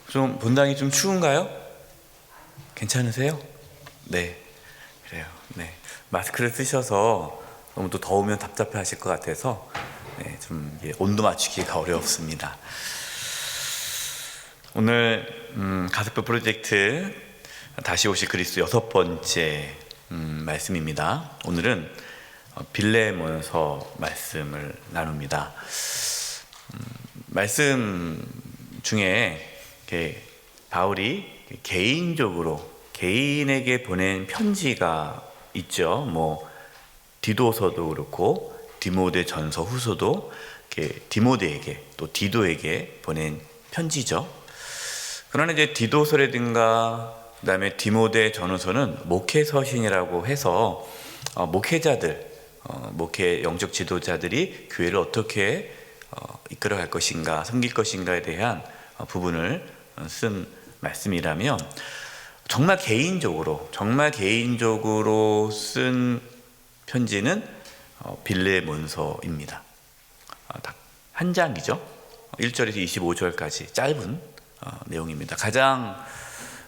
좀 본당이 좀 추운가요? 괜찮으세요? 네, 그래요. 네, 마스크를 쓰셔서 너무 또 더우면 답답해하실 것 같아서 좀 온도 맞추기가 어렵습니다. 오늘 가석도 프로젝트 다시 오실 그리스도 6번째 말씀입니다. 오늘은 빌레몬서 말씀을 나눕니다. 말씀 중에 바울이 개인에게 보낸 편지가 있죠. 뭐 디도서도 그렇고 디모데 전서 후서도 디모데에게 또 디도에게 보낸 편지죠. 그러나 이제 디도서라든가 그다음에 디모데 전후서는 목회서신이라고 해서 목회자들, 목회 영적 지도자들이 교회를 어떻게 이끌어갈 것인가, 섬길 것인가에 대한 부분을 쓴 말씀이라면 정말 개인적으로 쓴 편지는 빌레몬서입니다. 한 장이죠. 1절에서 25절까지 짧은 내용입니다. 가장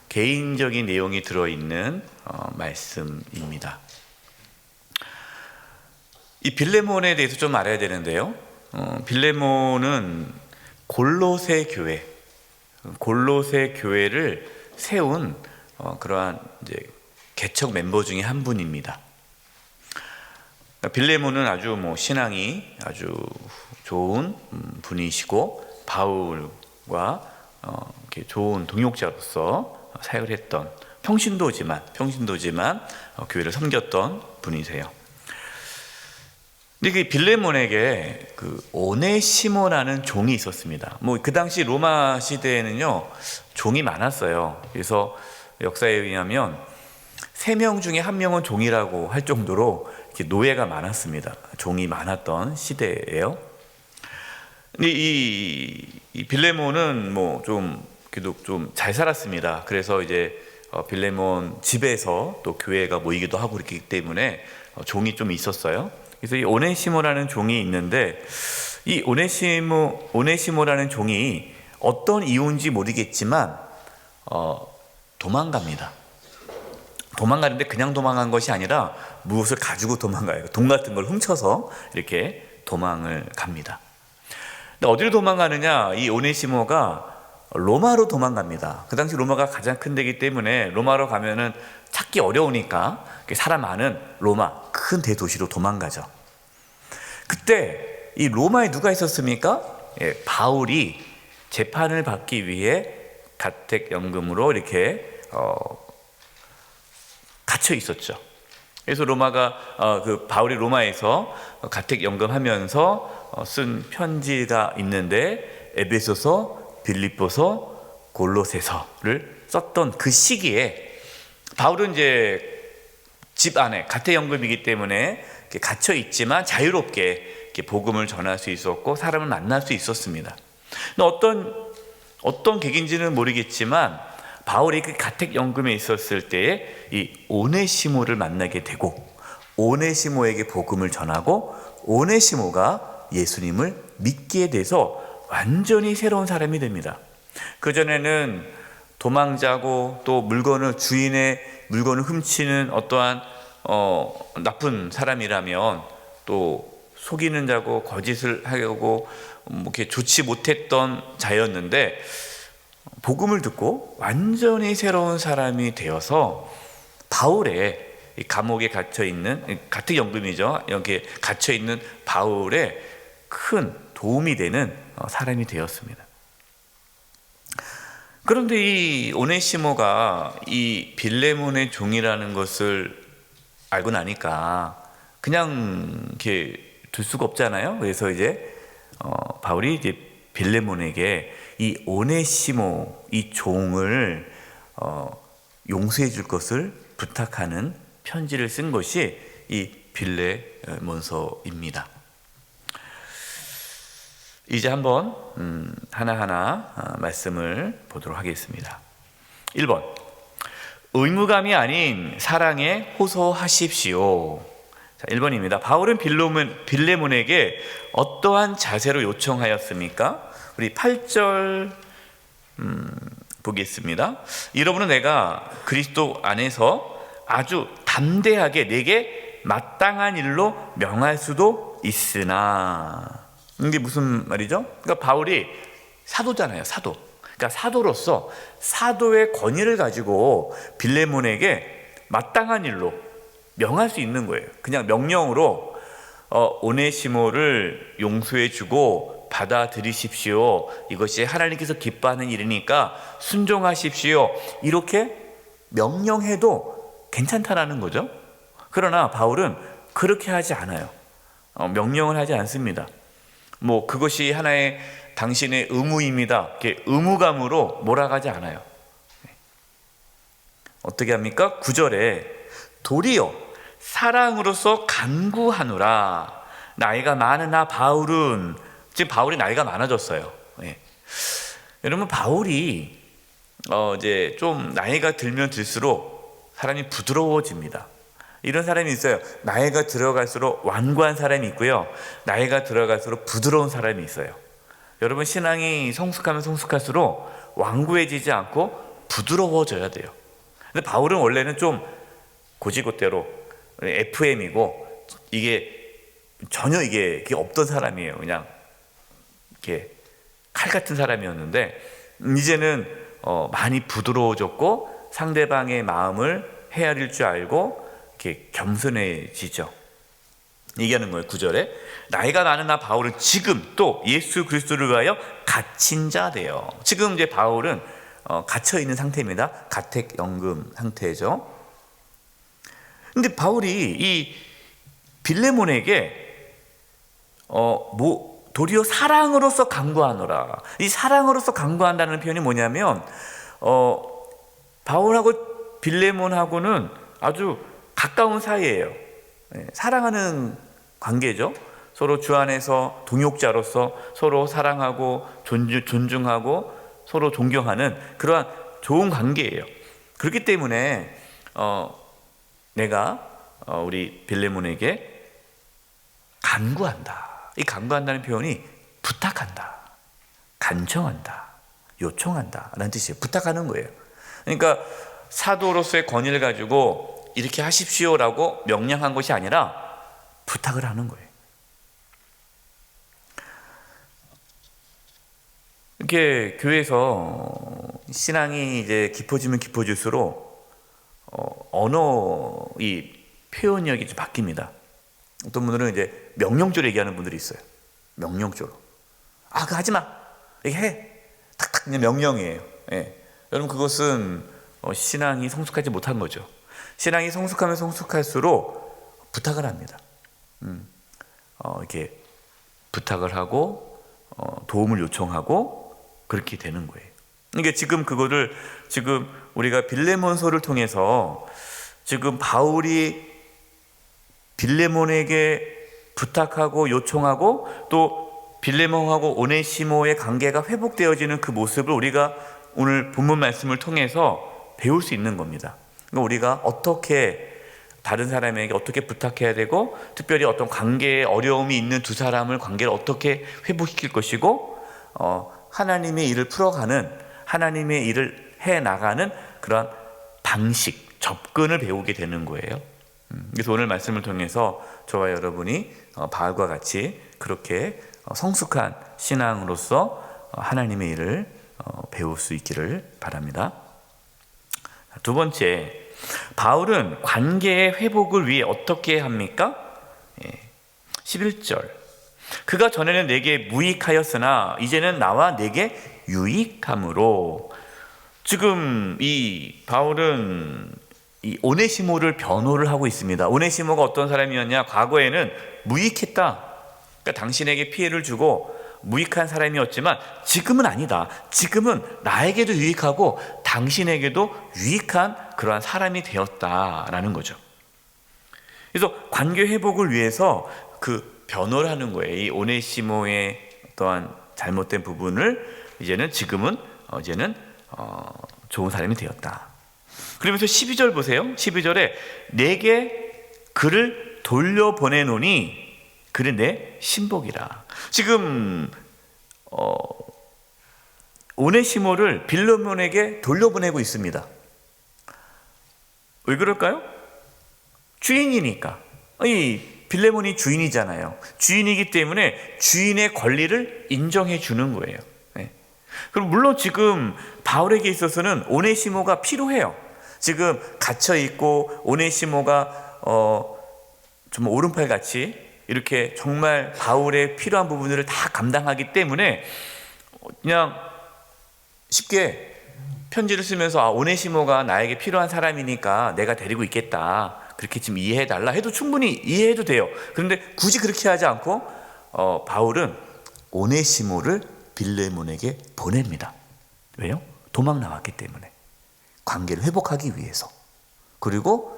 개인적인 내용이 들어있는 말씀입니다. 이 빌레몬에 대해서 좀 알아야 되는데요. 빌레몬은 골로새 교회를 세운 그러한 이제 개척 멤버 중에 한 분입니다. 빌레몬은 아주 신앙이 아주 좋은 분이시고 바울과 이렇게 좋은 동역자로서 사역을 했던 평신도지만 교회를 섬겼던 분이세요. 근데 그 빌레몬에게 오네시모라는 종이 있었습니다. 그 당시 로마 시대에는요 종이 많았어요. 그래서 역사에 의하면 3명 중에 1명은 종이라고 할 정도로 이렇게 노예가 많았습니다. 종이 많았던 시대예요. 근데 이 빌레몬은 그래도 좀 잘 살았습니다. 그래서 이제 빌레몬 집에서 또 교회가 모이기도 하고 그렇기 때문에 종이 좀 있었어요. 그래서 이 오네시모라는 종이 있는데 이 오네시모라는 종이 어떤 이유인지 모르겠지만 도망갑니다. 도망가는데 그냥 도망간 것이 아니라 무엇을 가지고 도망가요. 돈 같은 걸 훔쳐서 이렇게 도망을 갑니다. 근데 어디로 도망가느냐? 이 오네시모가 로마로 도망갑니다. 그 당시 로마가 가장 큰 데이기 때문에 로마로 가면은 찾기 어려우니까 사람 많은 로마 큰 대도시로 도망가죠. 그때 이 로마에 누가 있었습니까? 바울이 재판을 받기 위해 가택연금으로 이렇게 갇혀 있었죠. 그래서 바울이 로마에서 가택연금하면서 쓴 편지가 있는데 에베소서, 빌립보서, 골로새서를 썼던 그 시기에 바울은 이제 집 안에 가택연금이기 때문에 갇혀 있지만 자유롭게 복음을 전할 수 있었고 사람을 만날 수 있었습니다. 어떤 계기인지는 모르겠지만 바울이 그 가택연금에 있었을 때에 이 오네시모를 만나게 되고 오네시모에게 복음을 전하고 오네시모가 예수님을 믿게 돼서 완전히 새로운 사람이 됩니다. 그전에는 도망자고 또 주인의 물건을 훔치는 어떠한 나쁜 사람이라면 또 속이는 자고 거짓을 하려고 이렇게 좋지 못했던 자였는데 복음을 듣고 완전히 새로운 사람이 되어서 바울의 감옥에 갇혀있는 가택연금이죠. 여기에 갇혀있는 바울의 큰 도움이 되는 사람이 되었습니다. 그런데 이 오네시모가 이 빌레몬의 종이라는 것을 알고 나니까 그냥 이렇게 둘 수가 없잖아요. 그래서 이제 바울이 이제 빌레몬에게 이 오네시모 이 종을 용서해 줄 것을 부탁하는 편지를 쓴 것이 이 빌레몬서입니다. 이제 한번 하나하나 말씀을 보도록 하겠습니다. 1번, 의무감이 아닌 사랑에 호소하십시오. 자, 1번입니다. 바울은 빌레몬에게 어떠한 자세로 요청하였습니까? 우리 8절 보겠습니다. 이러므로 내가 그리스도 안에서 아주 담대하게 내게 마땅한 일로 명할 수도 있으나, 이게 무슨 말이죠? 그러니까 바울이 사도잖아요, 사도. 그러니까 사도로서 사도의 권위를 가지고 빌레몬에게 마땅한 일로 명할 수 있는 거예요. 그냥 명령으로 오네시모를 용서해 주고 받아들이십시오. 이것이 하나님께서 기뻐하는 일이니까 순종하십시오. 이렇게 명령해도 괜찮다라는 거죠. 그러나 바울은 그렇게 하지 않아요. 명령을 하지 않습니다. 뭐 그것이 하나의 당신의 의무입니다, 이렇게 의무감으로 몰아가지 않아요. 어떻게 합니까? 9절에 도리어 사랑으로서 간구하노라. 나이가 많은 나 바울은, 지금 바울이 나이가 많아졌어요. 여러분, 바울이 이제 좀 나이가 들면 들수록 사람이 부드러워집니다. 이런 사람이 있어요. 나이가 들어갈수록 완고한 사람이 있고요, 나이가 들어갈수록 부드러운 사람이 있어요. 여러분, 신앙이 성숙하면 성숙할수록 완고해지지 않고 부드러워져야 돼요. 근데 바울은 원래는 좀 고지고대로 FM이고 이게 전혀 이게 없던 사람이에요. 그냥 이렇게 칼 같은 사람이었는데 이제는 많이 부드러워졌고 상대방의 마음을 헤아릴 줄 알고 이렇게 겸손해지죠. 얘기하는 거예요. 9절에 나이가 많은 나 바울은 지금 또 예수 그리스도를 위하여 갇힌 자 되어. 지금 이제 바울은 갇혀 있는 상태입니다. 가택연금 상태죠. 근데 바울이 이 빌레몬에게 도리어 사랑으로서 간구하노라. 이 사랑으로서 간구한다는 표현이 뭐냐면 바울하고 빌레몬하고는 아주 가까운 사이예요. 사랑하는 관계죠. 서로 주 안에서 동역자로서 서로 사랑하고 존중하고 서로 존경하는 그러한 좋은 관계예요. 그렇기 때문에 내가 우리 빌레몬에게 간구한다. 이 간구한다는 표현이 부탁한다, 간청한다, 요청한다 라는 뜻이에요. 부탁하는 거예요. 그러니까 사도로서의 권위를 가지고 이렇게 하십시오라고 명령한 것이 아니라 부탁을 하는 거예요. 이렇게 교회에서 신앙이 이제 깊어지면 깊어질수록 언어 이 표현력이 좀 바뀝니다. 어떤 분들은 이제 명령조로 얘기하는 분들이 있어요. 명령조로. 그거 하지 마. 이렇게 해. 탁탁 그냥 명령이에요. 여러분, 그것은 신앙이 성숙하지 못한 거죠. 신앙이 성숙하면 성숙할수록 부탁을 합니다. 이렇게 부탁을 하고 도움을 요청하고 그렇게 되는 거예요. 그러니까 지금 그거를 지금 우리가 빌레몬서를 통해서 지금 바울이 빌레몬에게 부탁하고 요청하고 또 빌레몬하고 오네시모의 관계가 회복되어지는 그 모습을 우리가 오늘 본문 말씀을 통해서 배울 수 있는 겁니다. 그러니까 우리가 어떻게 다른 사람에게 어떻게 부탁해야 되고, 특별히 어떤 관계에 어려움이 있는 두 사람을 관계를 어떻게 회복시킬 것이고, 하나님의 일을 풀어가는, 하나님의 일을 해나가는 그런 방식, 접근을 배우게 되는 거예요. 그래서 오늘 말씀을 통해서 저와 여러분이 바울과 같이 그렇게 성숙한 신앙으로서 하나님의 일을 배울 수 있기를 바랍니다. 두 번째, 바울은 관계의 회복을 위해 어떻게 합니까? 11절, 그가 전에는 내게 무익하였으나 이제는 나와 내게 유익함으로. 지금 이 바울은 이 오네시모를 변호를 하고 있습니다. 오네시모가 어떤 사람이었냐? 과거에는 무익했다. 그러니까 당신에게 피해를 주고 무익한 사람이었지만 지금은 아니다. 지금은 나에게도 유익하고 당신에게도 유익한 그러한 사람이 되었다라는 거죠. 그래서 관계 회복을 위해서 그 변호를 하는 거예요. 이 오네시모의 어떠한 잘못된 부분을 지금은 좋은 사람이 되었다. 그러면서 12절 보세요. 12절에 내게 그를 돌려보내노니 그는 내 신복이라. 지금 오네시모를 빌레몬에게 돌려보내고 있습니다. 왜 그럴까요? 주인이니까. 이 빌레몬이 주인이잖아요. 주인이기 때문에 주인의 권리를 인정해 주는 거예요. 네. 그럼 물론 지금 바울에게 있어서는 오네시모가 필요해요. 지금 갇혀 있고 오네시모가 좀 오른팔 같이 이렇게 정말 바울의 필요한 부분들을 다 감당하기 때문에 그냥 쉽게 편지를 쓰면서 오네시모가 나에게 필요한 사람이니까 내가 데리고 있겠다, 그렇게 지금 이해해달라 해도 충분히 이해해도 돼요. 그런데 굳이 그렇게 하지 않고 바울은 오네시모를 빌레몬에게 보냅니다. 왜요? 도망 나왔기 때문에, 관계를 회복하기 위해서. 그리고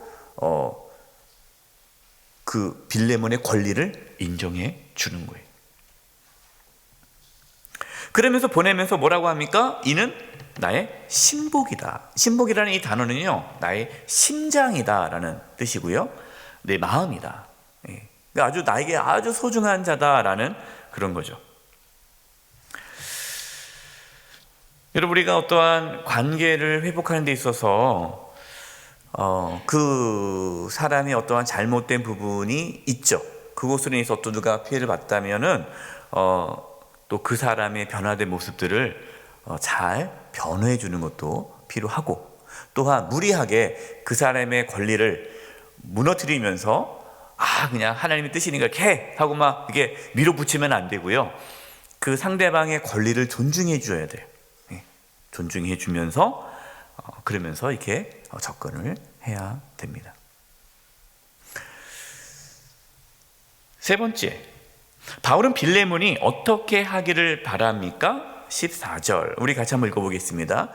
그 빌레몬의 권리를 인정해 주는 거예요. 그러면서 보내면서 뭐라고 합니까? 이는 나의 신복이다. 신복이라는 이 단어는요, 나의 심장이다라는 뜻이고요, 내 마음이다. 그러니까 아주 나에게 아주 소중한 자다라는 그런 거죠. 여러분, 우리가 어떠한 관계를 회복하는 데 있어서 그 사람이 어떠한 잘못된 부분이 있죠. 그것으로 인해서 어떤 누가 피해를 봤다면은 또 그 사람의 변화된 모습들을 잘 변호해 주는 것도 필요하고, 또한 무리하게 그 사람의 권리를 무너뜨리면서 그냥 하나님의 뜻이니까 이렇게 해 하고 막 이게 밀어붙이면 안 되고요. 그 상대방의 권리를 존중해 줘야 돼요. 존중해 주면서 그러면서 이렇게 접근을 해야 됩니다. 세 번째, 바울은 빌레몬이 어떻게 하기를 바랍니까? 14절, 우리 같이 한번 읽어보겠습니다.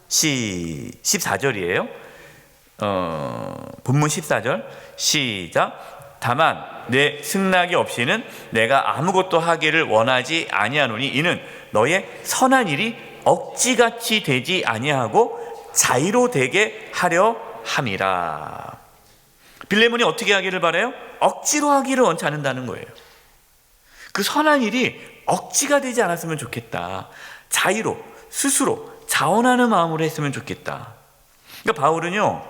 14절이에요. 본문 14절 시작. 다만 내 승낙이 없이는 내가 아무것도 하기를 원하지 아니하노니 이는 너의 선한 일이 억지같이 되지 아니하고 자의로 되게 하려 함이라. 빌레몬이 어떻게 하기를 바라요? 억지로 하기를 원치 않는다는 거예요. 그 선한 일이 억지가 되지 않았으면 좋겠다. 자의로, 스스로 자원하는 마음으로 했으면 좋겠다. 그러니까 바울은요,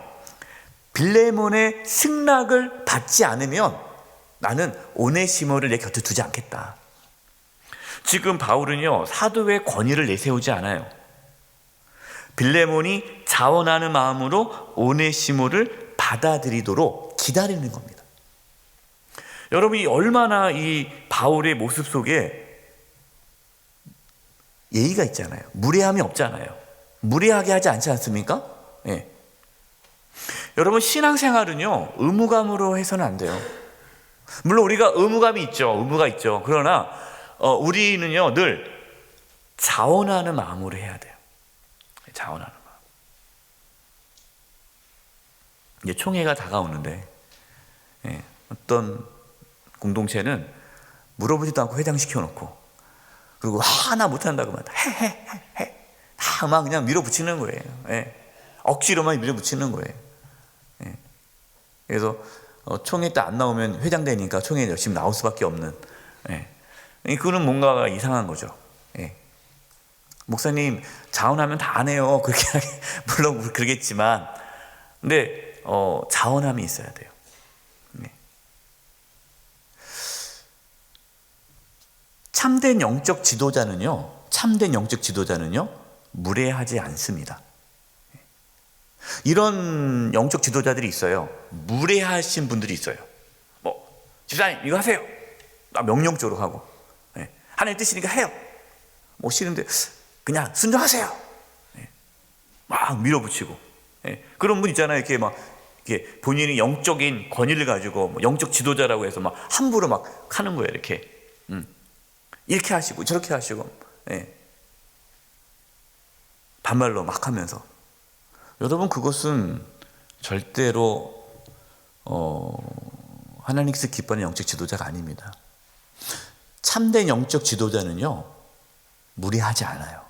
빌레몬의 승낙을 받지 않으면 나는 오네시모를 내 곁에 두지 않겠다. 지금 바울은요, 사도의 권위를 내세우지 않아요. 빌레몬이 자원하는 마음으로 오네시모를 받아들이도록 기다리는 겁니다. 여러분이 얼마나 이 바울의 모습 속에 예의가 있잖아요. 무례함이 없잖아요. 무례하게 하지 않지 않습니까? 예. 여러분, 신앙생활은요, 의무감으로 해서는 안 돼요. 물론 우리가 의무감이 있죠. 의무가 있죠. 그러나 우리는요, 늘 자원하는 마음으로 해야 돼요. 자원하는 마음. 이제 총회가 다가오는데, 어떤 공동체는 물어보지도 않고 회장시켜 놓고, 그리고 하나 못한다고 막 해 다 막 그냥 밀어붙이는 거예요. 억지로만 밀어붙이는 거예요. 그래서 총회 때 안 나오면 회장 되니까 총회 열심히 나올 수밖에 없는. 그거는 뭔가가 이상한 거죠. 목사님 자원하면 다 안 해요. 그렇게 물론 그러겠지만, 근데 자원함이 있어야 돼요. 참된 영적 지도자는요, 무례하지 않습니다. 이런 영적 지도자들이 있어요. 무례하신 분들이 있어요. 집사님 이거 하세요. 명령적으로 하고, 하나님 뜻이니까 해요. 싫은데 그냥 순종하세요. 막 밀어붙이고, 그런 분 있잖아요. 이렇게 본인이 영적인 권위를 가지고 영적 지도자라고 해서 막 함부로 막 하는 거예요. 이렇게 하시고 저렇게 하시고, 반말로 막 하면서. 여러분, 그것은 절대로 하나님께서 기뻐하는 영적 지도자가 아닙니다. 참된 영적 지도자는요, 무례하지 않아요.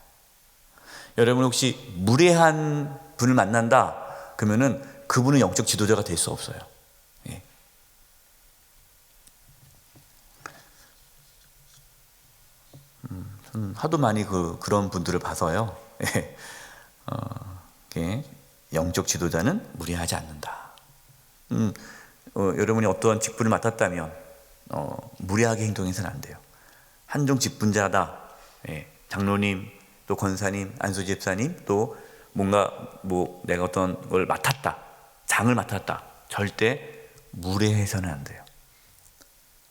여러분, 혹시 무례한 분을 만난다 그러면은 그분은 영적 지도자가 될 수 없어요. 하도 많이 그런 분들을 봐서요. 영적 지도자는 무리하지 않는다. 여러분이 어떠한 직분을 맡았다면 무리하게 행동해서는 안 돼요. 한종 직분자다. 장로님, 또 권사님, 안수 집사님, 또 뭔가 내가 어떤 걸 맡았다, 장을 맡았다. 절대 무례해서는 안 돼요.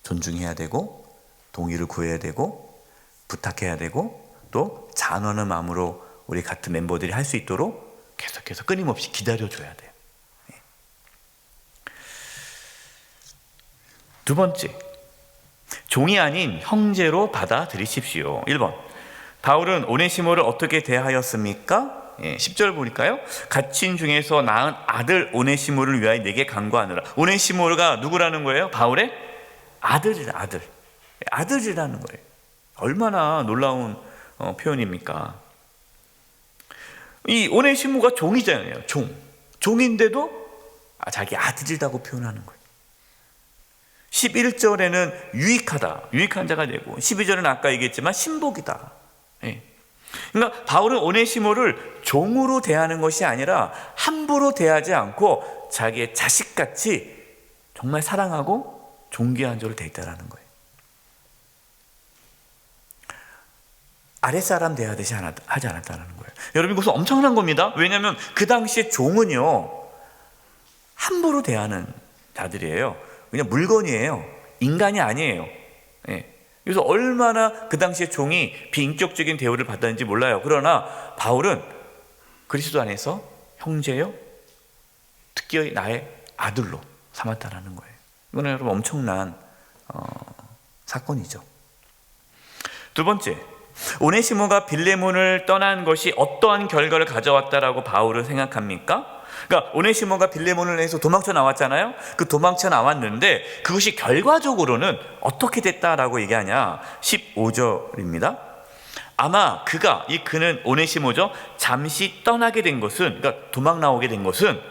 존중해야 되고, 동의를 구해야 되고, 부탁해야 되고, 또 잔언의 마음으로 우리 같은 멤버들이 할 수 있도록 계속해서 끊임없이 기다려줘야 돼요. 두 번째, 종이 아닌 형제로 받아들이십시오. 1번, 바울은 오네시모를 어떻게 대하였습니까? 10절 보니까요. 갇힌 중에서 낳은 아들 오네시모를 위하여 내게 간구하느라. 오네시모가 누구라는 거예요? 바울의 아들이라, 아들이라는 거예요. 얼마나 놀라운 표현입니까? 이 오네시모가 종이잖아요. 종인데도 자기 아들이라고 표현하는 거예요. 11절에는 유익한 자가 되고, 12절은 아까 얘기했지만 신복이다. 그러니까 바울은 오네시모를 종으로 대하는 것이 아니라 함부로 대하지 않고 자기의 자식같이 정말 사랑하고 존귀한 자로 대했다라는 거예요. 아랫사람 대하듯이 하지 않았다는 거예요. 여러분, 이것은 엄청난 겁니다. 왜냐하면 그 당시에 종은요, 함부로 대하는 자들이에요. 그냥 물건이에요. 인간이 아니에요. 그래서 얼마나 그 당시에 종이 비인격적인 대우를 받았는지 몰라요. 그러나 바울은 그리스도 안에서 형제요, 특히 나의 아들로 삼았다라는 거예요. 이거는 여러분 엄청난 사건이죠. 두 번째, 오네시모가 빌레몬을 떠난 것이 어떠한 결과를 가져왔다라고 바울은 생각합니까? 그러니까 오네시모가 빌레몬을 해서 도망쳐 나왔잖아요. 그 도망쳐 나왔는데 그것이 결과적으로는 어떻게 됐다라고 얘기하냐. 15절입니다. 아마 그는 오네시모죠. 잠시 떠나게 된 것은, 그러니까 도망 나오게 된 것은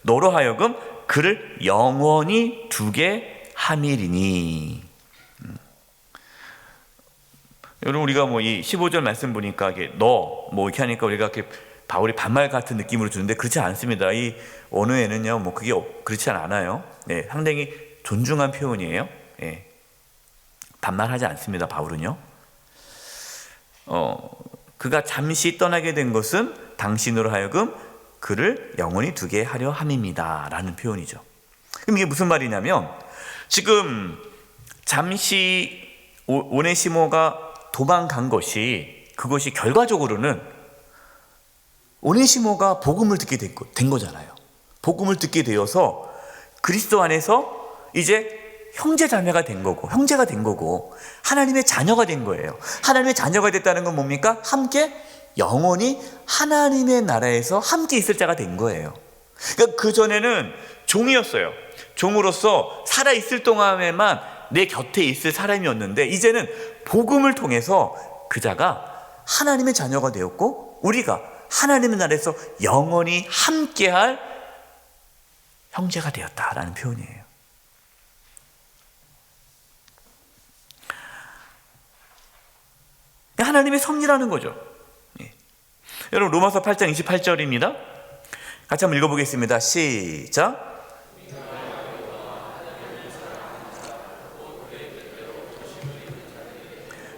너로 하여금 그를 영원히 두게 함이리니. 여러분, 우리가 이 15절 말씀 보니까 이게 이렇게 하니까 우리가 이렇게 바울이 반말 같은 느낌으로 주는데 그렇지 않습니다. 이 언어에는요, 그게 그렇지 않아요. 상당히 존중한 표현이에요. 반말하지 않습니다. 바울은요. 그가 잠시 떠나게 된 것은 당신으로 하여금 그를 영원히 두게 하려 함입니다. 라는 표현이죠. 그럼 이게 무슨 말이냐면, 지금 잠시 오네시모가 도망간 그것이 결과적으로는 오네시모가 복음을 듣게 된 거잖아요. 복음을 듣게 되어서 그리스도 안에서 이제 형제자매가 된 거고, 형제가 된 거고, 하나님의 자녀가 된 거예요. 하나님의 자녀가 됐다는 건 뭡니까? 함께 영원히 하나님의 나라에서 함께 있을 자가 된 거예요. 그러니까 그전에는 종이었어요. 종으로서 살아있을 동안에만 내 곁에 있을 사람이었는데, 이제는 복음을 통해서 그 자가 하나님의 자녀가 되었고, 우리가 하나님의 나라에서 영원히 함께할 형제가 되었다라는 표현이에요. 하나님의 섭리라는 거죠. 여러분, 로마서 8장 28절입니다. 같이 한번 읽어보겠습니다. 시작.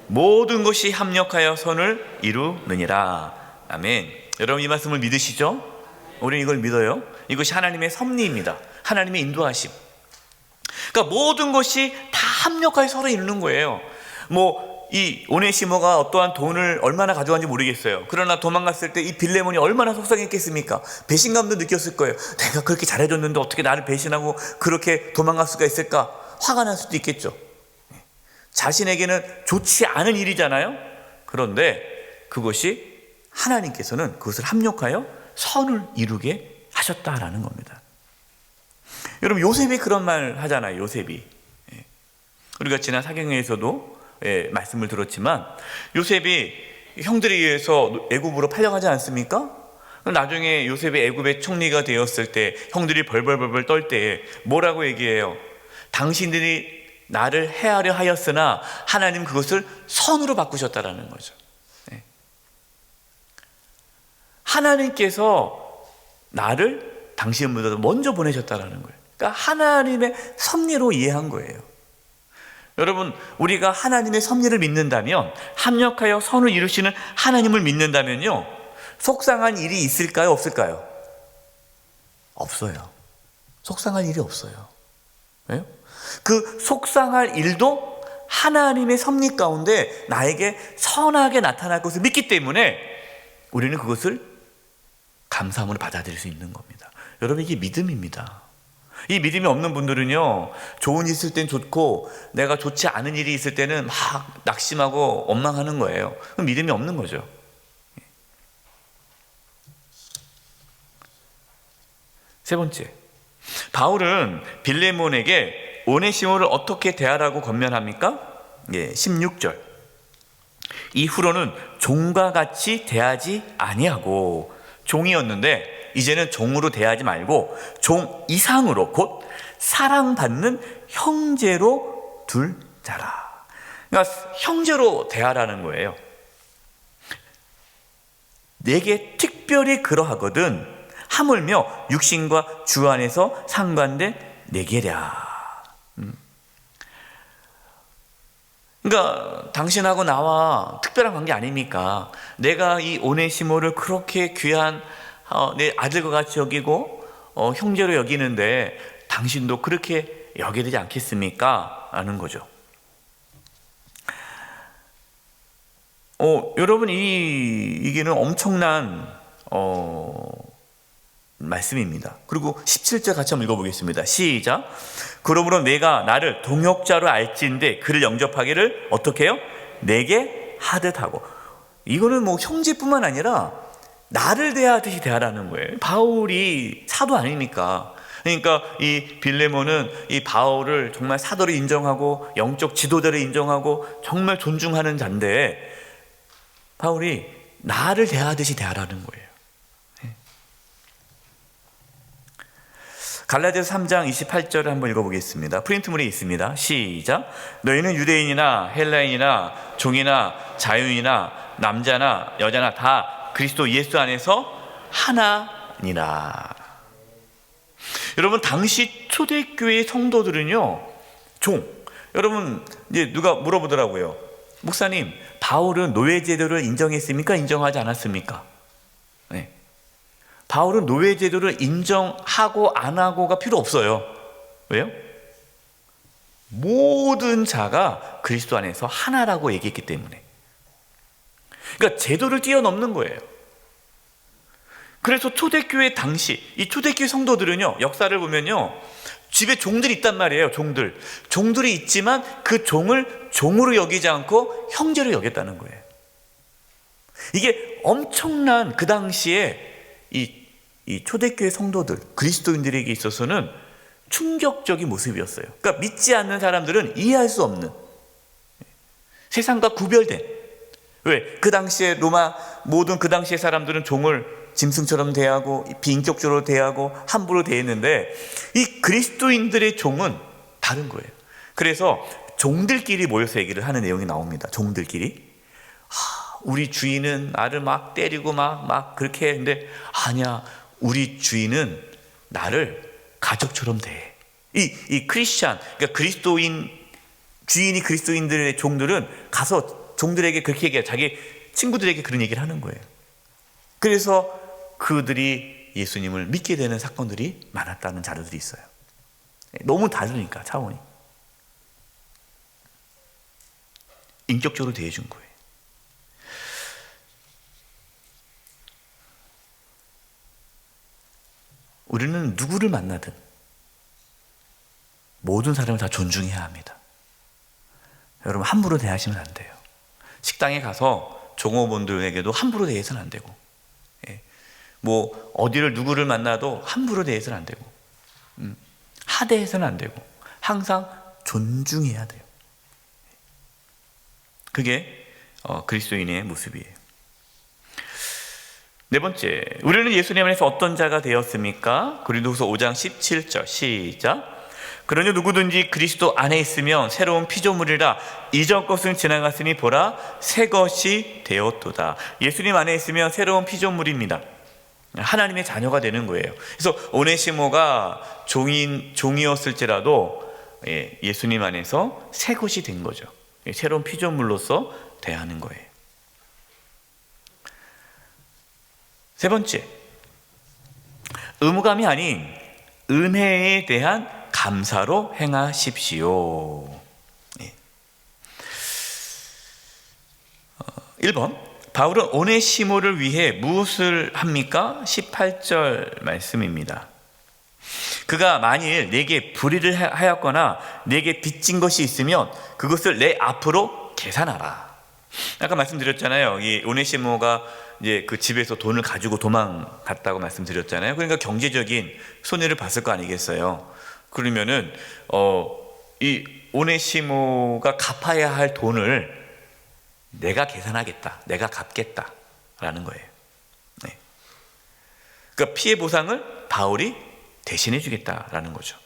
모든 것이 합력하여 선을 이루느니라. 아멘. 여러분, 이 말씀을 믿으시죠? 우리는 이걸 믿어요. 이것이 하나님의 섭리입니다. 하나님의 인도하심. 그러니까 모든 것이 다 합력하여 서로 이루는 거예요. 이 오네시모가 어떠한 돈을 얼마나 가져간지 모르겠어요. 그러나 도망갔을 때 이 빌레몬이 얼마나 속상했겠습니까? 배신감도 느꼈을 거예요. 내가 그렇게 잘해줬는데 어떻게 나를 배신하고 그렇게 도망갈 수가 있을까? 화가 날 수도 있겠죠. 자신에게는 좋지 않은 일이잖아요. 그런데 그것이 하나님께서는 그것을 합력하여 선을 이루게 하셨다라는 겁니다. 여러분, 요셉이 그런 말 하잖아요. 요셉이. 우리가 지난 사경에서도 말씀을 들었지만, 요셉이 형들에 의해서 애굽으로 팔려가지 않습니까? 나중에 요셉이 애굽의 총리가 되었을 때 형들이 벌벌벌 떨 때 뭐라고 얘기해요? 당신들이 나를 해하려 하였으나 하나님 그것을 선으로 바꾸셨다라는 거죠. 네. 하나님께서 나를 당신보다 먼저 보내셨다라는 거예요. 그러니까 하나님의 섭리로 이해한 거예요. 여러분, 우리가 하나님의 섭리를 믿는다면, 합력하여 선을 이루시는 하나님을 믿는다면요, 속상한 일이 있을까요, 없을까요? 없어요. 속상할 일이 없어요. 왜요? 그 속상할 일도 하나님의 섭리 가운데 나에게 선하게 나타날 것을 믿기 때문에 우리는 그것을 감사함으로 받아들일 수 있는 겁니다. 여러분, 이게 믿음입니다. 이 믿음이 없는 분들은요, 좋은 일 있을 땐 좋고 내가 좋지 않은 일이 있을 때는 막 낙심하고 원망하는 거예요. 그럼 믿음이 없는 거죠. 세 번째, 바울은 빌레몬에게 오네시모를 어떻게 대하라고 권면합니까? 16절. 이후로는 종과 같이 대하지 아니하고, 종이었는데 이제는 종으로 대하지 말고 종 이상으로, 곧 사랑받는 형제로 둘자라. 그러니까 형제로 대하라는 거예요. 내게 특별히 그러하거든 하물며 육신과 주 안에서 상관된 내게랴. 그러니까 당신하고 나와 특별한 관계 아닙니까? 내가 이 오네시모를 그렇게 귀한 내 아들과 같이 여기고 형제로 여기는데 당신도 그렇게 여겨야 되지 않겠습니까? 라는 거죠. 여러분, 이게는 엄청난 말씀입니다. 그리고 17절 같이 한번 읽어보겠습니다. 시작. 그러므로 내가 나를 동역자로 알지인데 그를 영접하기를 어떻게 해요? 내게 하듯 하고. 이거는 뭐 형제뿐만 아니라 나를 대하듯이 대하라는 거예요. 바울이 사도 아닙니까? 그러니까 이 빌레몬은 이 바울을 정말 사도로 인정하고 영적 지도자를 인정하고 정말 존중하는 자인데 바울이 나를 대하듯이 대하라는 거예요. 갈라디아서 3장 28절을 한번 읽어보겠습니다. 프린트물에 있습니다. 시작. 너희는 유대인이나 헬라인이나 종이나 자유인이나 남자나 여자나 다 그리스도 예수 안에서 하나니라. 여러분, 당시 초대교회 성도들은요, 여러분, 이제 누가 물어보더라고요. 목사님, 바울은 노예제도를 인정했습니까? 인정하지 않았습니까? 네. 바울은 노예제도를 인정하고 안 하고가 필요 없어요. 왜요? 모든 자가 그리스도 안에서 하나라고 얘기했기 때문에. 그러니까 제도를 뛰어넘는 거예요. 그래서 초대교회 당시 이 초대교회 성도들은요, 역사를 보면요, 집에 종들이 있단 말이에요. 종들이 있지만 그 종을 종으로 여기지 않고 형제로 여겼다는 거예요. 이게 엄청난, 그 당시에 이 초대교회 성도들, 그리스도인들에게 있어서는 충격적인 모습이었어요. 그러니까 믿지 않는 사람들은 이해할 수 없는, 세상과 구별된. 왜? 그 당시에 모든 그 당시의 사람들은 종을 짐승처럼 대하고 비인격적으로 대하고 함부로 대했는데 이 그리스도인들의 종은 다른 거예요. 그래서 종들끼리 모여서 얘기를 하는 내용이 나옵니다. 종들끼리. 우리 주인은 나를 막 때리고 막 그렇게 했는데 아니야, 우리 주인은 나를 가족처럼 대해. 이 크리스찬, 그러니까 주인이 그리스도인들의 종들은 가서 종들에게 그렇게 얘기해요. 자기 친구들에게 그런 얘기를 하는 거예요. 그래서 그들이 예수님을 믿게 되는 사건들이 많았다는 자료들이 있어요. 너무 다르니까, 차원이. 인격적으로 대해준 거예요. 우리는 누구를 만나든 모든 사람을 다 존중해야 합니다. 여러분, 함부로 대하시면 안 돼요. 식당에 가서 종업원들에게도 함부로 대해서는 안 되고, 뭐 어디를 누구를 만나도 함부로 대해서는 안 되고, 하대해서는 안 되고, 항상 존중해야 돼요. 그게 그리스도인의 모습이에요. 네 번째, 우리는 예수님 안에서 어떤 자가 되었습니까? 고린도후서 5장 17절 시작. 그러니 누구든지 그리스도 안에 있으면 새로운 피조물이라 이전 것은 지나갔으니 보라 새 것이 되었도다. 예수님 안에 있으면 새로운 피조물입니다. 하나님의 자녀가 되는 거예요. 그래서 오네시모가 종이었을지라도 예수님 안에서 새 것이 된 거죠. 새로운 피조물로서 대하는 거예요. 세 번째, 의무감이 아닌 은혜에 대한 감사로 행하십시오. 1번, 바울은 오네시모를 위해 무엇을 합니까? 18절 말씀입니다. 그가 만일 내게 불의를 하였거나 내게 빚진 것이 있으면 그것을 내 앞으로 계산하라. 아까 말씀드렸잖아요. 이 오네시모가 이제 그 집에서 돈을 가지고 도망갔다고 말씀드렸잖아요. 그러니까 경제적인 손해를 봤을 거 아니겠어요. 그러면은 이 오네시모가 갚아야 할 돈을 내가 계산하겠다, 내가 갚겠다라는 거예요. 네. 그러니까 피해 보상을 바울이 대신해 주겠다라는 거죠.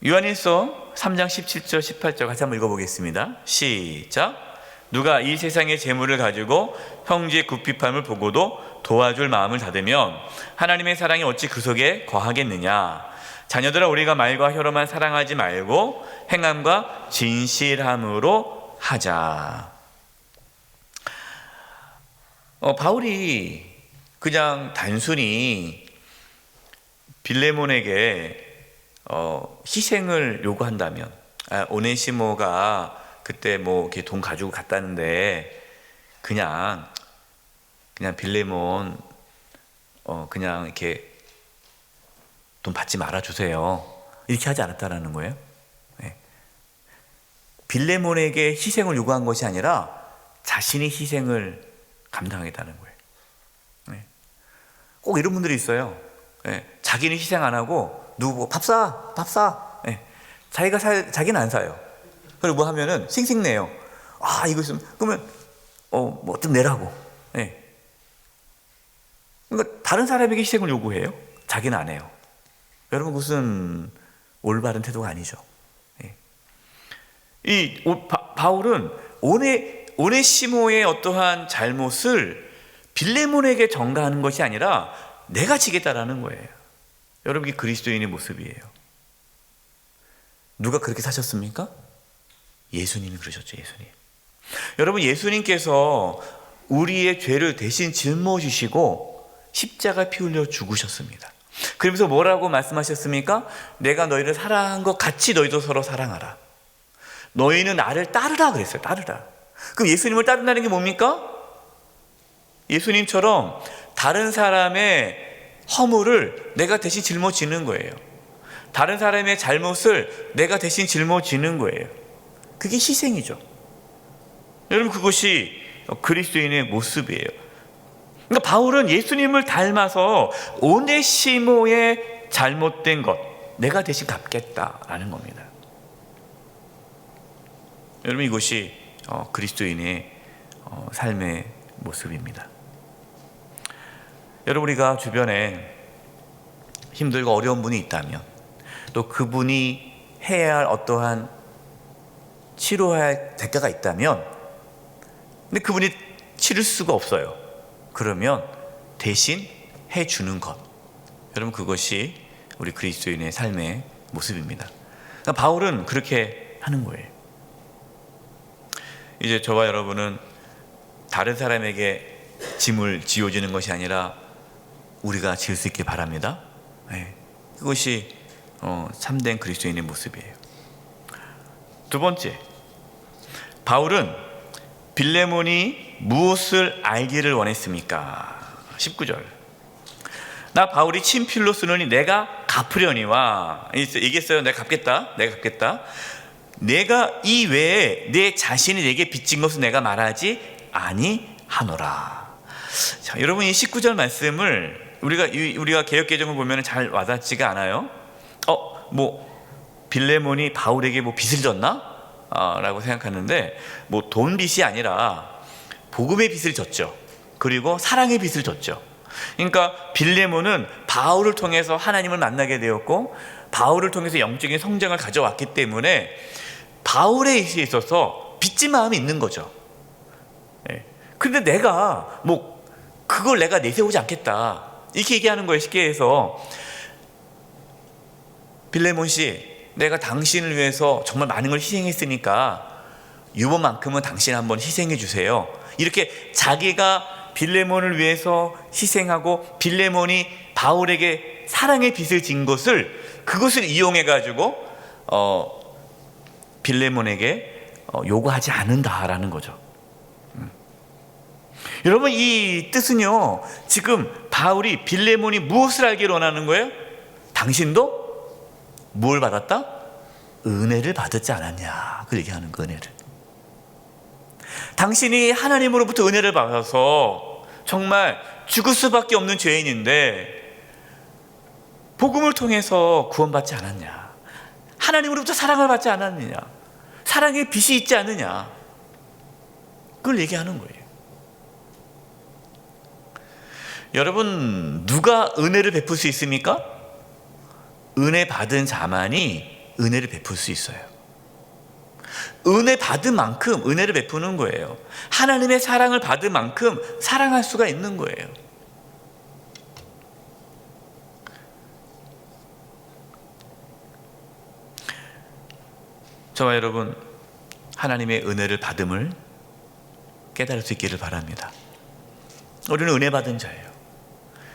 요한일서 3장 17절 18절 같이 한번 읽어보겠습니다. 시작. 누가 이 세상의 재물을 가지고 형제의 굽핍함을 보고도 도와줄 마음을 닫으면 하나님의 사랑이 어찌 그 속에 거하겠느냐. 자녀들아, 우리가 말과 혀로만 사랑하지 말고 행함과 진실함으로 하자. 바울이 그냥 단순히 빌레몬에게 희생을 요구한다면, 오네시모가 그때 뭐 이렇게 돈 가지고 갔다는데 그냥 빌레몬 그냥 이렇게 돈 받지 말아 주세요, 이렇게 하지 않았다라는 거예요. 네. 빌레몬에게 희생을 요구한 것이 아니라 자신이 희생을 감당하겠다는 거예요. 네. 꼭 이런 분들이 있어요. 네. 자기는 희생 안 하고 누구 밥 사. 네. 자기는 안 사요. 그리고 뭐 하면은 싱싱내요. 이거 있으면 그러면 뭐 좀 내라고. 네. 그러니까 다른 사람에게 희생을 요구해요. 자기는 안 해요. 여러분, 그것은 올바른 태도가 아니죠. 네. 바울은 오네시모의 어떠한 잘못을 빌레몬에게 전가하는 것이 아니라 내가 지겠다라는 거예요. 여러분, 이게 그리스도인의 모습이에요. 누가 그렇게 사셨습니까? 예수님이 그러셨죠. 예수님. 여러분, 예수님께서 우리의 죄를 대신 짊어지시고 십자가 피 흘려 죽으셨습니다. 그러면서 뭐라고 말씀하셨습니까? 내가 너희를 사랑한 것 같이 너희도 서로 사랑하라. 너희는 나를 따르라 그랬어요. 따르라. 그럼 예수님을 따른다는 게 뭡니까? 예수님처럼 다른 사람의 허물을 내가 대신 짊어지는 거예요. 다른 사람의 잘못을 내가 대신 짊어지는 거예요. 그게 희생이죠. 여러분, 그것이 그리스도인의 모습이에요. 그러니까 바울은 예수님을 닮아서 오네시모의 잘못된 것 내가 대신 갚겠다라는 겁니다. 여러분, 이것이 그리스도인의 삶의 모습입니다. 여러분, 우리가 주변에 힘들고 어려운 분이 있다면, 또 그분이 해야 할 어떠한 치료해야 할 대가가 있다면, 근데 그분이 치를 수가 없어요. 그러면 대신 해주는 것, 여러분, 그것이 우리 그리스도인의 삶의 모습입니다. 그러니까 바울은 그렇게 하는 거예요. 이제 저와 여러분은 다른 사람에게 짐을 지어주는 것이 아니라 우리가 지을 수 있길 바랍니다. 네. 그것이 참된 그리스도인의 모습이에요. 두 번째, 바울은 빌레몬이 무엇을 알기를 원했습니까? 19절. 나 바울이 친필로 쓰노니 내가 갚으려니와, 얘기했어요. 내가 갚겠다. 내가 이 외에 내 자신이 내게 빚진 것을 내가 말하지 아니하노라. 자, 여러분, 이 19절 말씀을 우리가 개역개정을 보면 잘 와닿지가 않아요. 빌레몬이 바울에게 뭐 빚을 졌나? 라고 생각하는데, 뭐 돈 빚이 아니라 복음의 빚을 졌죠. 그리고 사랑의 빚을 졌죠. 그러니까 빌레몬은 바울을 통해서 하나님을 만나게 되었고 바울을 통해서 영적인 성장을 가져왔기 때문에 바울에 있어서 빚진 마음이 있는 거죠. 그런데 내가 그걸 내가 내세우지 않겠다 이렇게 얘기하는 거예요. 쉽게 해서 빌레몬 씨, 내가 당신을 위해서 정말 많은 걸 희생했으니까 이번만큼은 당신 한번 희생해 주세요. 이렇게 자기가 빌레몬을 위해서 희생하고 빌레몬이 바울에게 사랑의 빚을 진 그것을 이용해 가지고 빌레몬에게 요구하지 않는다라는 거죠. 여러분, 이 뜻은요, 지금 바울이 빌레몬이 무엇을 알기를 원하는 거예요? 당신도 뭘 받았다? 은혜를 받았지 않았냐, 그 얘기하는 그 은혜를. 당신이 하나님으로부터 은혜를 받아서 정말 죽을 수밖에 없는 죄인인데 복음을 통해서 구원받지 않았냐, 하나님으로부터 사랑을 받지 않았느냐, 사랑의 빚이 있지 않느냐, 그걸 얘기하는 거예요. 여러분, 누가 은혜를 베풀 수 있습니까? 은혜 받은 자만이 은혜를 베풀 수 있어요. 은혜 받은 만큼 은혜를 베푸는 거예요. 하나님의 사랑을 받은 만큼 사랑할 수가 있는 거예요. 저와 여러분, 하나님의 은혜를 받음을 깨달을 수 있기를 바랍니다. 우리는 은혜 받은 자예요.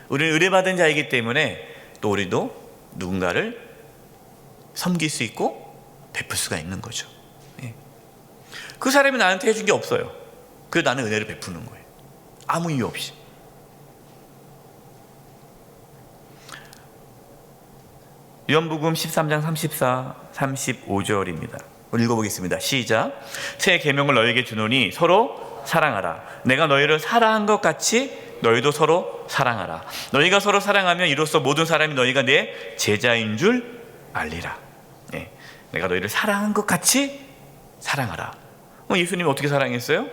우리는 은혜 받은 자이기 때문에 또 우리도 누군가를 섬길 수 있고 베풀 수가 있는 거죠. 그 사람이 나한테 해준 게 없어요. 그래서 나는 은혜를 베푸는 거예요. 아무 이유 없이. 요한복음 13장 34, 35절입니다. 읽어보겠습니다. 시작. 새 계명을 너희에게 주노니 서로 사랑하라. 내가 너희를 사랑한 것 같이 너희도 서로 사랑하라. 너희가 서로 사랑하면 이로써 모든 사람이 너희가 내 제자인 줄 알리라. 내가 너희를 사랑한 것 같이 사랑하라. 예수님이 어떻게 사랑했어요?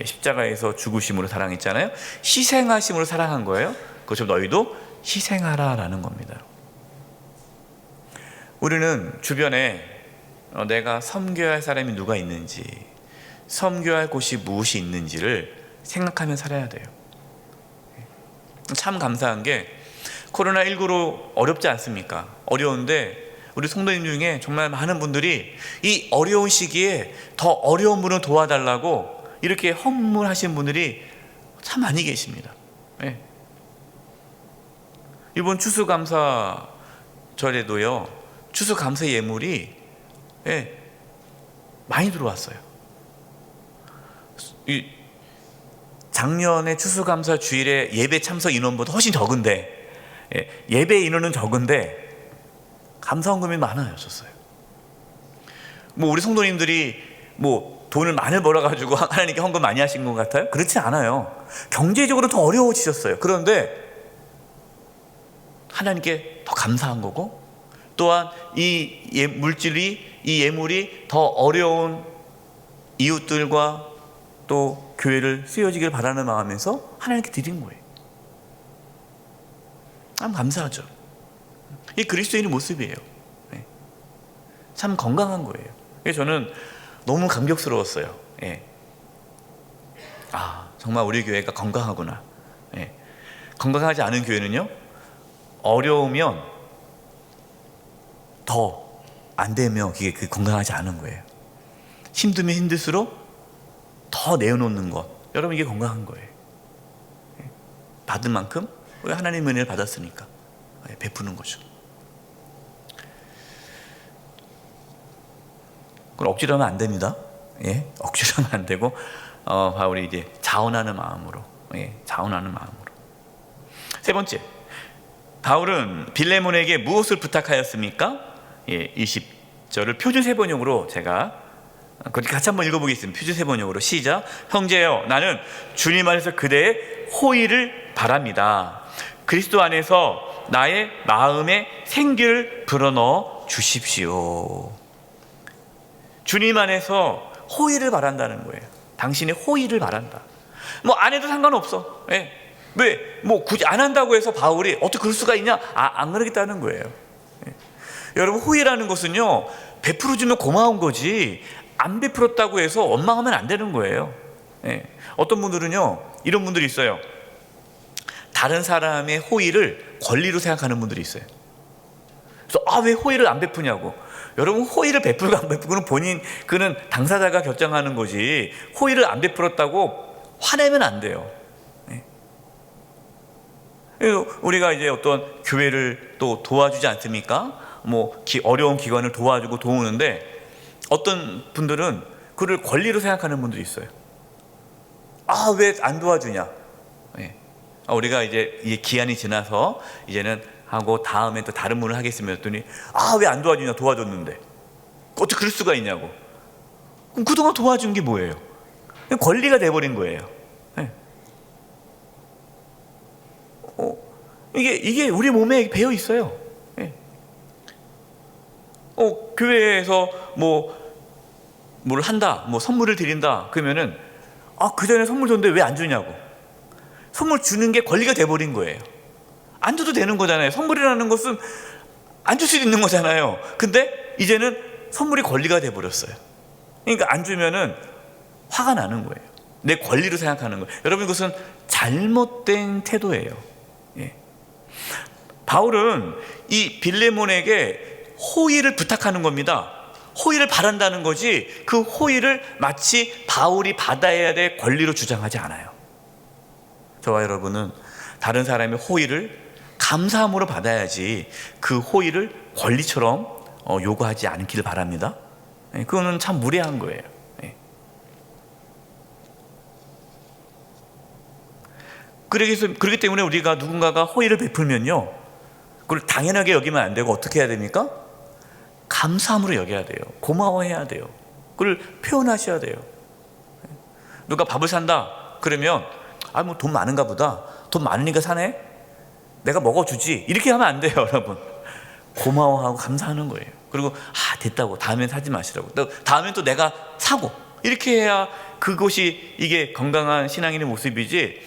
십자가에서 죽으심으로 사랑했잖아요. 희생하심으로 사랑한 거예요. 그것처럼 너희도 희생하라라는 겁니다. 우리는 주변에 내가 섬겨야 할 사람이 누가 있는지, 섬겨야 할 곳이 무엇이 있는지를 생각하며 살아야 돼요. 참 감사한 게 코로나19로 어렵지 않습니까? 어려운데 우리 성도님 중에 정말 많은 분들이 이 어려운 시기에 더 어려운 분을 도와달라고 이렇게 헌물하신 분들이 참 많이 계십니다. 이번 추수감사절에도요, 추수감사 예물이 많이 들어왔어요. 작년에 추수감사 주일에 예배 참석 인원보다 훨씬 적은데, 예배 인원은 적은데 감사헌금이 많아졌어요. 우리 성도님들이 돈을 많이 벌어가지고 하나님께 헌금 많이 하신 것 같아요? 그렇지 않아요. 경제적으로 더 어려워지셨어요. 그런데 하나님께 더 감사한 거고, 또한 이 예물이 더 어려운 이웃들과 또 교회를 쓰여지길 바라는 마음에서 하나님께 드린 거예요. 참 감사하죠. 이 그리스도인의 모습이에요. 참 건강한 거예요. 그래서 저는 너무 감격스러웠어요. 정말 우리 교회가 건강하구나. 건강하지 않은 교회는요, 어려우면 더 안 되면 그게 건강하지 않은 거예요. 힘들면 힘들수록 더 내어놓는 것, 여러분, 이게 건강한 거예요. 받은 만큼 우리 하나님의 은혜를 받았으니까 베푸는 거죠. 그걸 억지로 하면 안 됩니다. 억지로 하면 안 되고, 바울이 이제 자원하는 마음으로, 자원하는 마음으로. 세 번째, 바울은 빌레몬에게 무엇을 부탁하였습니까? 20절을 표준 세번역으로 제가 같이 한번 읽어보겠습니다. 표준 세번역으로 시작. 형제여, 나는 주님 안에서 그대의 호의를 바랍니다. 그리스도 안에서 나의 마음에 생기를 불어넣어 주십시오. 주님 안에서 호의를 바란다는 거예요. 당신의 호의를 바란다. 안 해도 상관없어. 왜 뭐 굳이 안 한다고 해서 바울이 어떻게 그럴 수가 있냐? 안 그러겠다는 거예요. 여러분, 호의라는 것은요, 베풀어주면 고마운 거지 안 베풀었다고 해서 원망하면 안 되는 거예요. 어떤 분들은요, 이런 분들이 있어요. 다른 사람의 호의를 권리로 생각하는 분들이 있어요. 그래서 왜 호의를 안 베푸냐고. 여러분, 호의를 베풀고 안 베푸고는 그는 당사자가 결정하는 거지, 호의를 안 베풀었다고 화내면 안 돼요. 우리가 이제 어떤 교회를 또 도와주지 않습니까? 어려운 기관을 도와주고 도우는데 어떤 분들은 그를 권리로 생각하는 분들이 있어요. 왜 안 도와주냐? 우리가 이제 기한이 지나서 이제는 하고 다음에 또 다른 분을 하겠습니다 했더니 왜 안 도와주냐? 도와줬는데 어떻게 그럴 수가 있냐고. 그럼 그동안 도와준 게 뭐예요? 권리가 돼버린 거예요. 이게 우리 몸에 배어 있어요. 교회에서 뭘 한다, 선물을 드린다 그러면은 그 전에 선물 줬는데 왜 안 주냐고. 선물 주는 게 권리가 돼버린 거예요. 안 줘도 되는 거잖아요. 선물이라는 것은 안 줄 수도 있는 거잖아요. 근데 이제는 선물이 권리가 돼버렸어요. 그러니까 안 주면은 화가 나는 거예요. 내 권리로 생각하는 거예요. 여러분, 이것은 잘못된 태도예요. 바울은 이 빌레몬에게 호의를 부탁하는 겁니다. 호의를 바란다는 거지, 그 호의를 마치 바울이 받아야 될 권리로 주장하지 않아요. 저와 여러분은 다른 사람의 호의를 감사함으로 받아야지 그 호의를 권리처럼 요구하지 않기를 바랍니다. 그거는 참 무례한 거예요. 그렇기 때문에 우리가 누군가가 호의를 베풀면요, 그걸 당연하게 여기면 안 되고 어떻게 해야 됩니까? 감사함으로 여겨야 돼요. 고마워해야 돼요. 그걸 표현하셔야 돼요. 누가 밥을 산다 그러면 돈 많은가 보다, 돈 많으니까 사네, 내가 먹어주지, 이렇게 하면 안 돼요. 여러분, 고마워하고 감사하는 거예요. 그리고 됐다고, 다음엔 사지 마시라고, 다음엔 또 내가 사고, 이렇게 해야 그것이 이게 건강한 신앙인의 모습이지,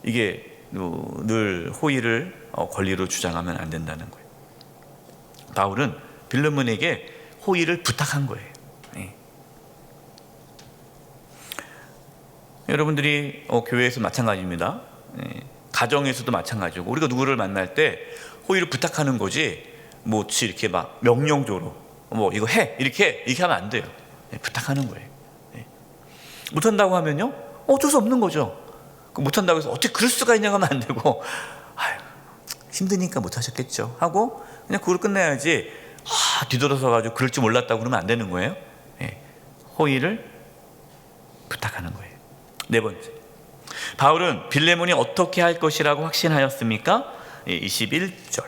이게 늘 호의를 권리로 주장하면 안 된다는 거예요. 바울은 빌레몬에게 호의를 부탁한 거예요. 여러분들이 교회에서 마찬가지입니다. 가정에서도 마찬가지고, 우리가 누구를 만날 때 호의를 부탁하는 거지, 이렇게 막 명령적으로 이거 해, 이렇게 하면 안 돼요. 부탁하는 거예요. 못한다고 하면요, 어쩔 수 없는 거죠. 못한다고 해서 어떻게 그럴 수가 있냐고 하면 안 되고, 힘드니까 못하셨겠죠 하고 그냥 그걸 끝내야지, 뒤돌아서 가지고 그럴 줄 몰랐다고 그러면 안 되는 거예요. 호의를 부탁하는 거예요. 네 번째, 바울은 빌레몬이 어떻게 할 것이라고 확신하였습니까? 21절,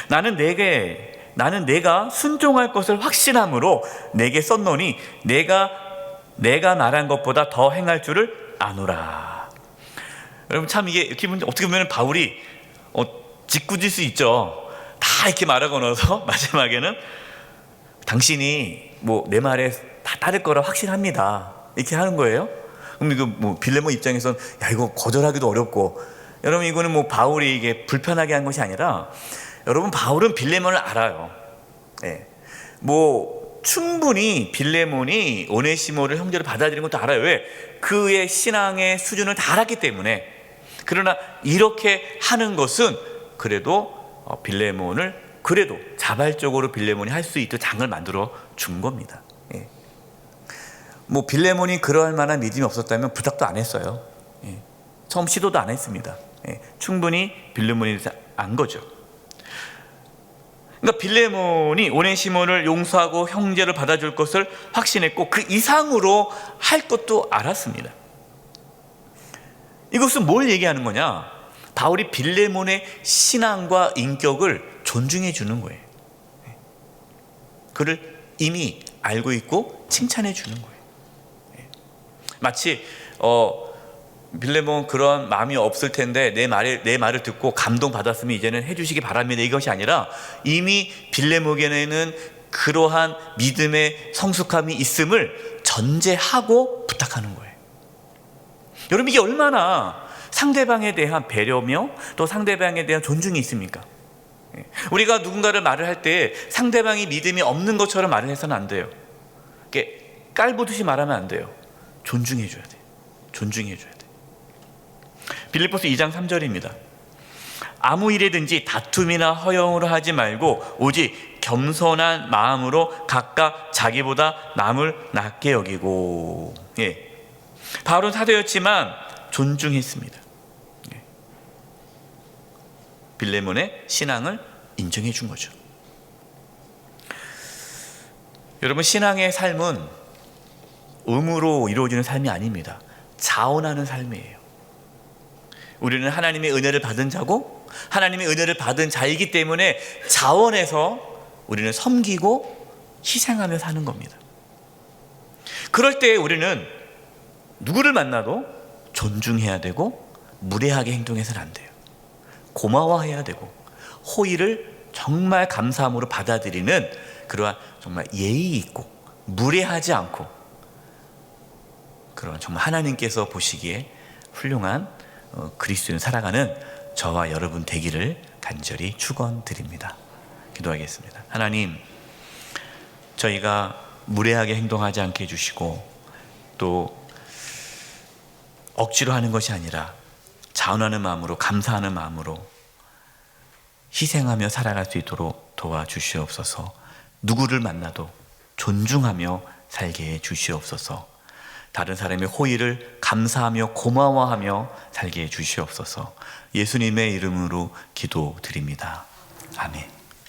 나는 내가 순종할 것을 확신함으로 내게 썼노니 내가 말한 것보다 더 행할 줄을 아노라. 여러분, 참 이게 기분, 어떻게 보면 바울이 짓궂을 수 있죠. 다 이렇게 말하고 나서 마지막에는 당신이 내 말에 다 따를 거라 확신합니다, 이렇게 하는 거예요. 그럼 이거 빌레몬 입장에서는 이거 거절하기도 어렵고, 여러분, 이거는 바울이 이게 불편하게 한 것이 아니라, 여러분, 바울은 빌레몬을 알아요. 충분히 빌레몬이 오네시모를 형제로 받아들이는 것도 알아요. 왜? 그의 신앙의 수준을 다 알았기 때문에. 그러나 이렇게 하는 것은 그래도 빌레몬을 그래도 자발적으로 빌레몬이 할 수 있도록 장을 만들어 준 겁니다. 빌레몬이 그럴 만한 믿음이 없었다면 부탁도 안 했어요. 처음 시도도 안 했습니다. 충분히 빌레몬이 안 거죠. 그러니까 빌레몬이 오네시모를 용서하고 형제를 받아줄 것을 확신했고, 그 이상으로 할 것도 알았습니다. 이것은 뭘 얘기하는 거냐? 바울이 빌레몬의 신앙과 인격을 존중해 주는 거예요. 그를 이미 알고 있고 칭찬해 주는 거예요. 마치 빌레몬 그런 마음이 없을 텐데 내 말을 듣고 감동받았으면 이제는 해주시기 바랍니다, 이것이 아니라 이미 빌레몬에게는 그러한 믿음의 성숙함이 있음을 전제하고 부탁하는 거예요. 여러분, 이게 얼마나 상대방에 대한 배려며 또 상대방에 대한 존중이 있습니까? 우리가 누군가를 말을 할 때 상대방이 믿음이 없는 것처럼 말을 해서는 안 돼요. 깔보듯이 말하면 안 돼요. 존중해 줘야 돼요. 존중해 줘야 돼요. 빌립보서 2장 3절입니다. 아무 일에든지 다툼이나 허영으로 하지 말고 오직 겸손한 마음으로 각각 자기보다 남을 낮게 여기고. 바울은 사도였지만 존중했습니다. 빌레몬의 신앙을 인정해 준 거죠. 여러분, 신앙의 삶은 의무로 이루어지는 삶이 아닙니다. 자원하는 삶이에요. 우리는 하나님의 은혜를 받은 자고 하나님의 은혜를 받은 자이기 때문에 자원해서 우리는 섬기고 희생하며 사는 겁니다. 그럴 때 우리는 누구를 만나도 존중해야 되고 무례하게 행동해서는 안 돼요. 고마워해야 되고 호의를 정말 감사함으로 받아들이는 그러한 정말 예의 있고 무례하지 않고 그런 정말 하나님께서 보시기에 훌륭한 그리스도인 살아가는 저와 여러분 되기를 간절히 축원드립니다. 기도하겠습니다. 하나님, 저희가 무례하게 행동하지 않게 해주시고 또 억지로 하는 것이 아니라 자원하는 마음으로, 감사하는 마음으로 희생하며 살아갈 수 있도록 도와주시옵소서. 누구를 만나도 존중하며 살게 해주시옵소서. 다른 사람의 호의를 감사하며 고마워하며 살게 해주시옵소서. 예수님의 이름으로 기도드립니다. 아멘.